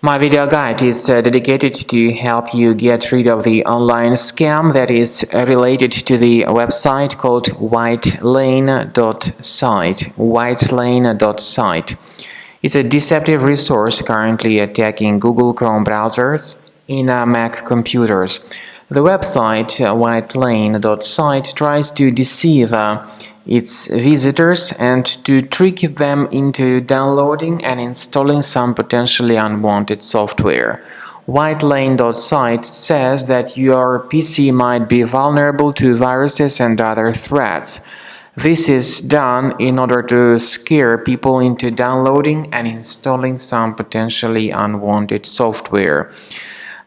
My video guide is dedicated to help you get rid of the online scam that is related to the website called Whitelane.site. Whitelane.site. It's a deceptive resource currently attacking Google Chrome browsers in Mac computers. The website Whitelane.site tries to deceive its visitors and to trick them into downloading and installing some potentially unwanted software. Whitelane.site says that your PC might be vulnerable to viruses and other threats. This is done in order to scare people into downloading and installing some potentially unwanted software.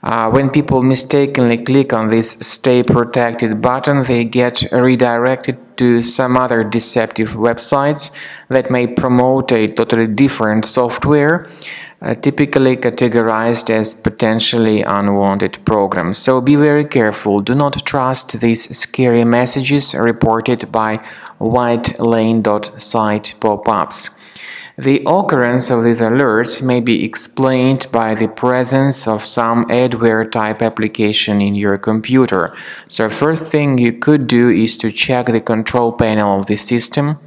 When people mistakenly click on this Stay Protected button, they get redirected to some other deceptive websites that may promote a totally different software, typically categorized as potentially unwanted programs. So be very careful. Do not trust these scary messages reported by Whitelane.site pop-ups. The occurrence of these alerts may be explained by the presence of some adware-type application in your computer. So first thing you could do is to check the control panel of the system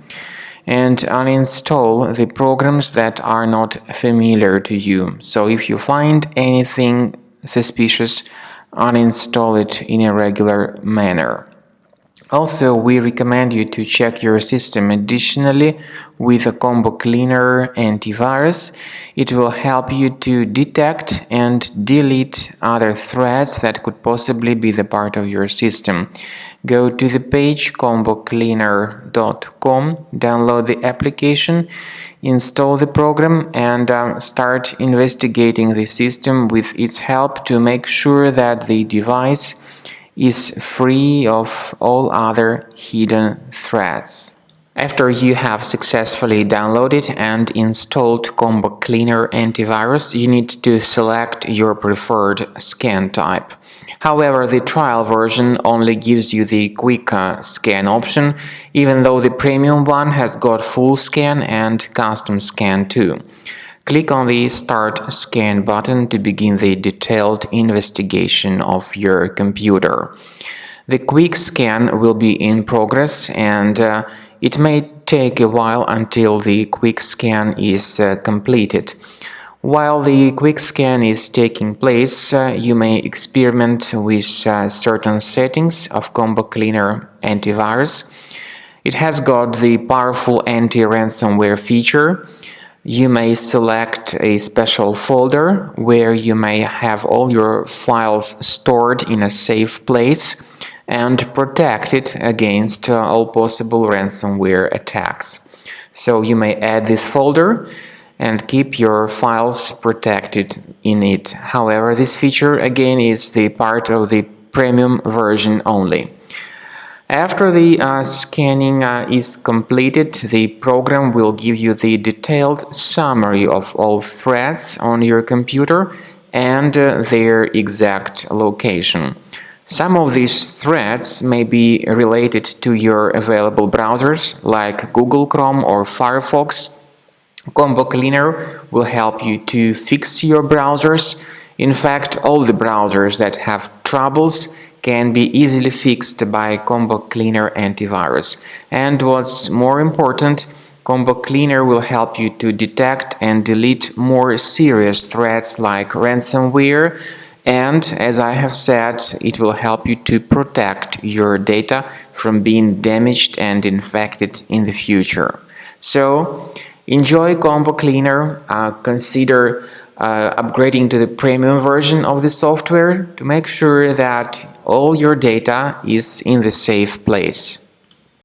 and uninstall the programs that are not familiar to you. So if you find anything suspicious, uninstall it in a regular manner. Also, we recommend you to check your system additionally with a Combo Cleaner antivirus. It will help you to detect and delete other threats that could possibly be the part of your system. Go to the page combocleaner.com, download the application, install the program, and start investigating the system with its help to make sure that the device is free of all other hidden threats. After you have successfully downloaded and installed Combo Cleaner antivirus, you need to select your preferred scan type. However, the trial version only gives you the quick scan option, even though the premium one has got full scan and custom scan too. Click on the Start Scan button to begin the detailed investigation of your computer. The quick scan will be in progress, and it may take a while until the quick scan is completed. While the quick scan is taking place, you may experiment with certain settings of Combo Cleaner antivirus. It has got the powerful anti-ransomware feature. You may select a special folder where you may have all your files stored in a safe place and protected against all possible ransomware attacks. So you may add this folder and keep your files protected in it. However, this feature again is the part of the premium version only. After the scanning is completed, the program will give you the detailed summary of all threats on your computer and their exact location. Some of these threats may be related to your available browsers like Google Chrome or Firefox. Combo Cleaner will help you to fix your browsers. In fact, all the browsers that have troubles can be easily fixed by Combo Cleaner antivirus. And what's more important, Combo Cleaner will help you to detect and delete more serious threats like ransomware, and as I have said, it will help you to protect your data from being damaged and infected in the future. So enjoy Combo Cleaner. Consider upgrading to the premium version of the software to make sure that all your data is in the safe place.